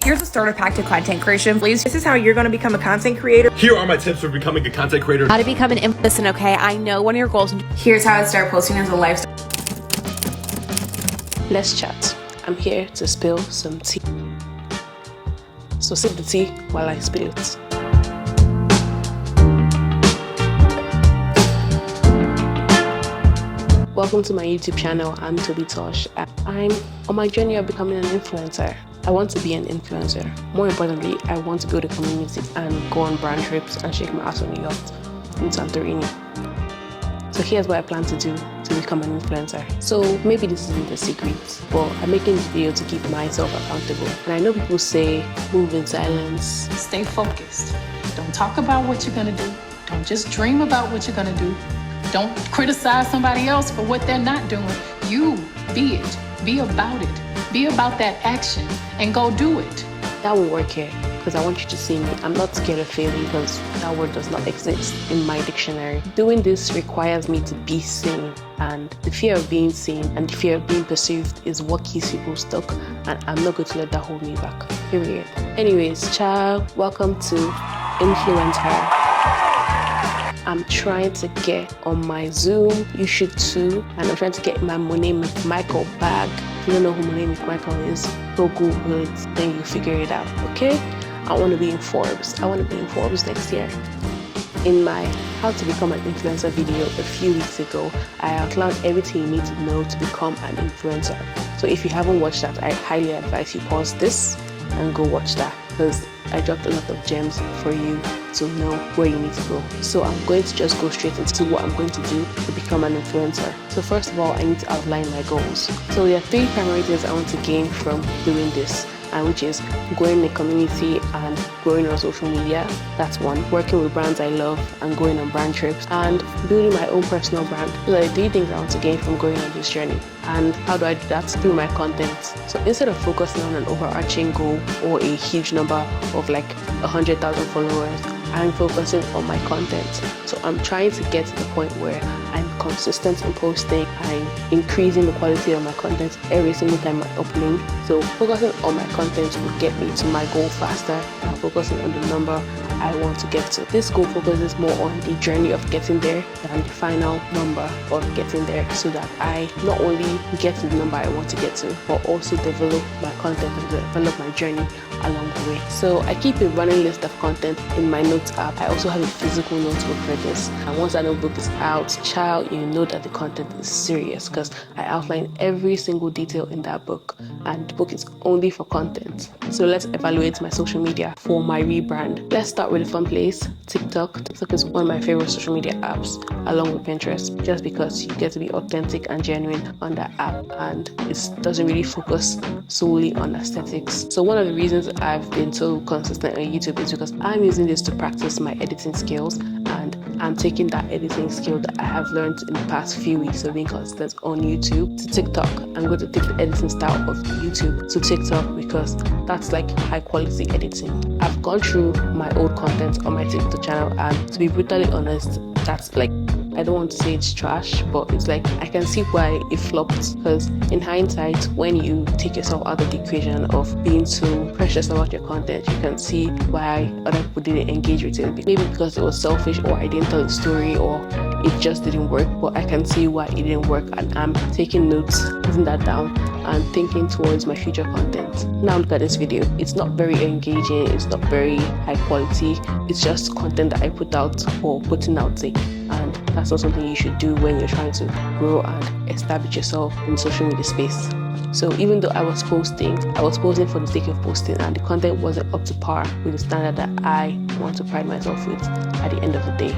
Here's a starter pack to content creation. Please, this is how you're going to become a content creator. Here are my tips for becoming a content creator. How to become an influencer. Listen, okay, I know one of your goals. Here's how to start posting as a lifestyle. Let's chat. I'm here to spill some tea. So sip the tea while I spill it. Welcome to my YouTube channel. I'm Toby Tosh. I'm on my journey of becoming an influencer. I want to be an influencer. More importantly, I want to build a community and go on brand trips and shake my ass on a yacht in Santorini. So here's what I plan to do to become an influencer. So maybe this isn't a secret, but I'm making this video to keep myself accountable. And I know people say, move in silence. Stay focused. Don't talk about what you're gonna do. Don't just dream about what you're gonna do. Don't criticize somebody else for what they're not doing. You be it. Be about it. Be about that action and go do it. That won't work here because I want you to see me. I'm not scared of failing because that word does not exist in my dictionary. Doing this requires me to be seen, and the fear of being seen and the fear of being perceived is what keeps people stuck, and I'm not going to let that hold me back. Period. Anyways, child, welcome to Influencher. I'm trying to get on my Zoom. You should too. And I'm trying to get my Monet McMichael bag. If you don't know who Monet McMichael is, go Google it, then you figure it out, okay? I want to be in Forbes. I want to be in Forbes next year. In my How to Become an Influencer video a few weeks ago, I outlined everything you need to know to become an influencer. So if you haven't watched that, I highly advise you pause this and go watch that, because I dropped a lot of gems for you to know where you need to go. So I'm going to just go straight into what I'm going to do to become an influencer. So first of all, I need to outline my goals. So there are 3 primary things I want to gain from doing this, and which is growing a community and growing on social media. That's 1. Working with brands I love and going on brand trips, and building my own personal brand. Those are the 3 things I want to gain from going on this journey. And how do I do that? Through my content. So instead of focusing on an overarching goal or a huge number of like 100,000 followers, I'm focusing on my content. So I'm trying to get to the point where I'm consistent in posting. I'm increasing the quality of my content every single time I upload. So focusing on my content will get me to my goal faster than focusing on the number I want to get to. This goal focuses more on the journey of getting there than the final number of getting there, so that I not only get to the number I want to get to, but also develop my content and develop my journey along the way. So I keep a running list of content in my notes app. I also have a physical notebook for this, and once that notebook is out, child, you know that the content is serious, because I outline every single detail in that book, and the book is only for content. So let's evaluate my social media for my rebrand. Let's start with a fun place, TikTok. TikTok is one of my favorite social media apps, along with Pinterest, just because you get to be authentic and genuine on that app, and it doesn't really focus solely on aesthetics. So one of the reasons I've been so consistent on YouTube is because I'm using this to practice my editing skills, and I'm taking that editing skill that I have learned in the past few weeks of being consistent on YouTube to TikTok. I'm going to take the editing style of YouTube to TikTok because that's like high quality editing. I've gone through my old content on my TikTok channel, and to be brutally honest, that's like, I don't want to say it's trash, but it's like I can see why it flopped, because in hindsight, when you take yourself out of the equation of being too precious about your content, you can see why other people didn't engage with it. Maybe because it was selfish, or I didn't tell the story, or it just didn't work, but I can see why it didn't work, and I'm taking notes, putting that down, and thinking towards my future content. Now look at this video. It's not very engaging, it's not very high quality, it's just content that I put out for putting out sake, and that's not something you should do when you're trying to grow and establish yourself in social media space. So even though I was posting for the sake of posting, and the content wasn't up to par with the standard that I want to pride myself with at the end of the day.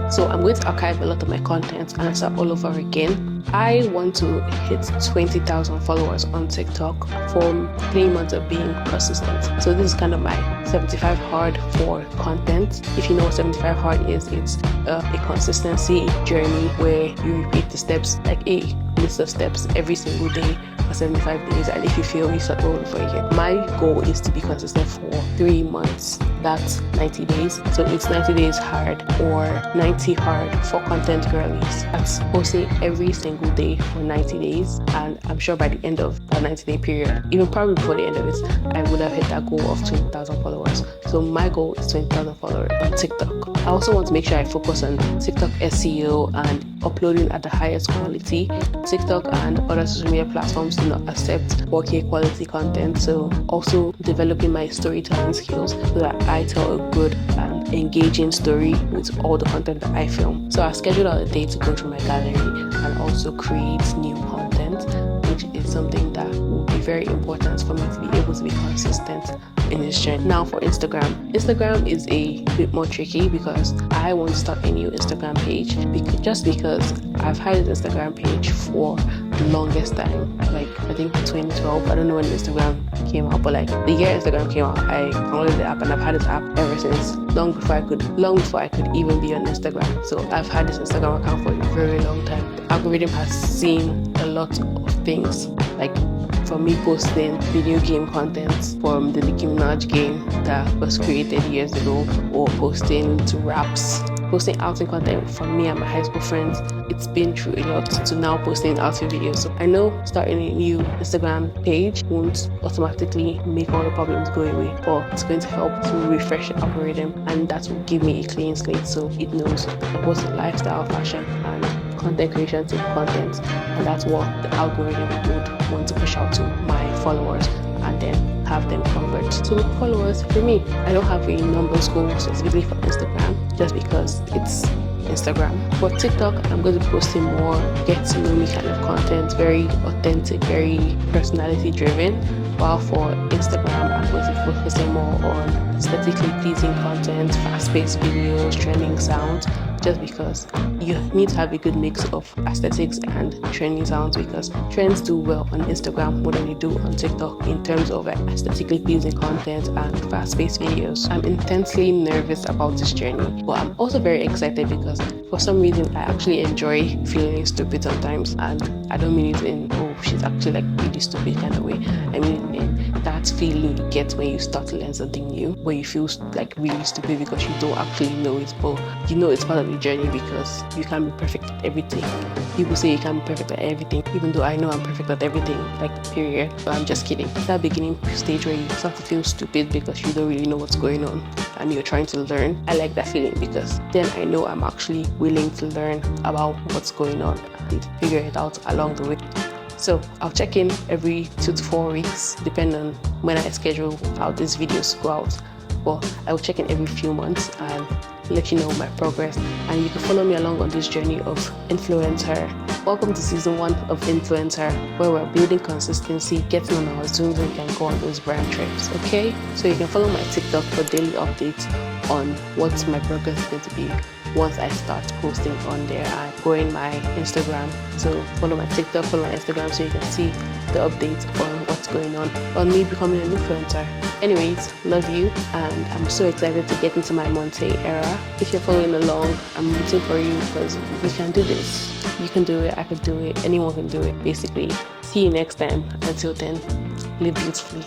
So I'm going to archive a lot of my content and start all over again. I want to hit 20,000 followers on TikTok from 3 months of being consistent. So this is kind of my 75 hard for content. If you know what 75 hard is, it's a consistency journey where you repeat the steps, like a list of steps every single day for 75 days, and if you fail, you start over for a year. My goal is to be consistent for 3 months. That's 90 days. So it's 90 days hard or 90 hard for content girlies. That's posting every single day for 90 days. And I'm sure by the end of that 90-day period, even probably before the end of it, I would have hit that goal of 20,000 followers. So my goal is 20,000 followers on TikTok. I also want to make sure I focus on TikTok SEO and uploading at the highest quality. TikTok and other social media platforms do not accept 4K quality content. So also developing my storytelling skills so that I tell a good and engaging story with all the content that I film. So I scheduled out a day to go through my gallery and also create new content, which is something that will be very important for me to be able to be consistent in this journey. Now for Instagram. Instagram is a bit more tricky because I want to start a new Instagram page just because I've had this Instagram page for the longest time, like I think 2012. I don't know when Instagram came out, but like the year Instagram came out, I downloaded the app and I've had this app ever since, long before I could even be on Instagram. So I've had this Instagram account for a very long time. The algorithm has seen a lot of things, like from me posting video game content from the Nicki Minaj game that was created years ago, or posting to raps, posting outing content from me and my high school friends. It's been through a lot to now posting outing videos. So I know starting a new Instagram page won't automatically make all the problems go away, but it's going to help to refresh the algorithm, and that will give me a clean slate so it knows what's lifestyle, fashion, and content creation to content, and that's what the algorithm would want to push out to my followers and then have them convert to followers. For me, I don't have a numbers goal specifically for Instagram just because it's Instagram. For TikTok, I'm going to be posting more get to know me kind of content, very authentic, very personality driven, while for Instagram, I'm going to be focusing more on aesthetically pleasing content, fast-paced videos, trending sounds, just because you need to have a good mix of aesthetics and trending sounds, because trends do well on Instagram more than they do on TikTok in terms of aesthetically pleasing content and fast-paced videos. I'm intensely nervous about this journey, but I'm also very excited because for some reason I actually enjoy feeling stupid sometimes, and I don't mean it in she's actually like really stupid kind of way. I mean in that feeling you get when you start to learn something new, where you feel like really stupid because you don't actually know it, but you know it's part of the journey because you can't be perfect at everything. People say you can't be perfect at everything, even though I know I'm perfect at everything, like period, but I'm just kidding. That beginning stage where you start to feel stupid because you don't really know what's going on and you're trying to learn, I like that feeling because then I know I'm actually willing to learn about what's going on and figure it out along the way. So I'll check in every 2 to 4 weeks, depending on when I schedule how these videos go out. But I will check in every few months and let you know my progress. And you can follow me along on this journey of Influencer. Welcome to season 1 of Influencer, where we're building consistency, getting on our Zooms, and we can go on those brand trips, okay? So you can follow my TikTok for daily updates on what my progress is going to be once I start posting on there and growing my Instagram. So follow my TikTok, follow my Instagram so you can see the updates on what's going on me becoming an influencer. Anyways, love you, and I'm so excited to get into my Monte era. If you're following along, I'm rooting for you because we can do this. You can do it, I can do it, anyone can do it, basically. See you next time. Until then, live beautifully.